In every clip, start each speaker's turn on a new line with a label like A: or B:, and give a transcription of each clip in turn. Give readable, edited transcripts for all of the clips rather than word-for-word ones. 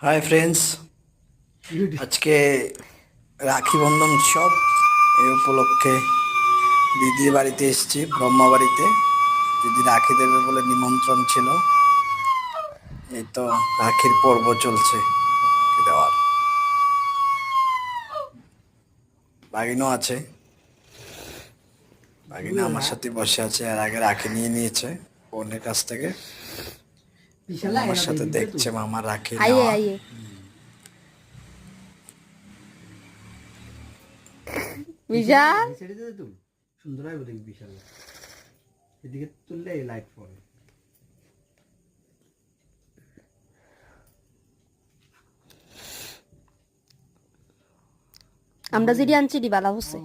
A: Hi friends, আজকে রাখি বন্ধন উৎসব। এই উপলক্ষে দিদির বাড়িতে এসেছি, ব্রহ্মা বাড়িতে। দিদি রাখি দেবে বলে নিমন্ত্রণ ছিল। এই তো রাখির পর্ব চলছে, রাখি দেওয়ার। বাগিনও আছে, বাগিনা আমার সাথে বসে আছে। আর আগে রাখি নিয়ে নিয়েছে বোনের কাছ থেকে। আমার সাথে দেখছে মামার রাখি
B: आइए
A: নেওয়া।
B: आइए विशाल
C: সুন্দর হয় বলে বিশাল এদিকে তুললে লাইট পড়ে।
B: আমরা যেটি আনছি ডি বালা হচ্ছে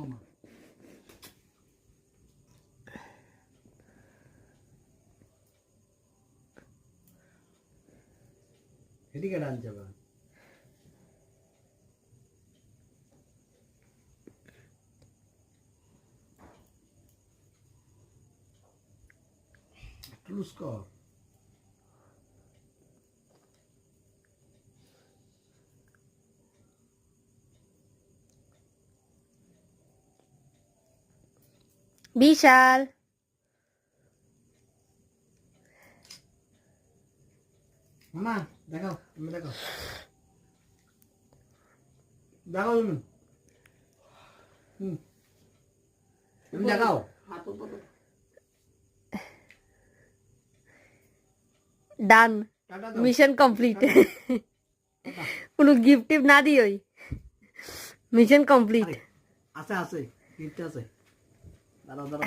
C: এদিকে ডান যাবা লুজ কর।
B: বিশাল
C: মামা দেখাও, তুমি দেখাও, দেখাও তুমি। তুমি দেখাও।
B: ডান
C: টাটা দাও।
B: মিশন কমপ্লিট কোনো গিফট টিপ না দিই মিশন কমপ্লিট
C: আছে আছে গিফট আছে। দাঁড়াও দাঁড়াও।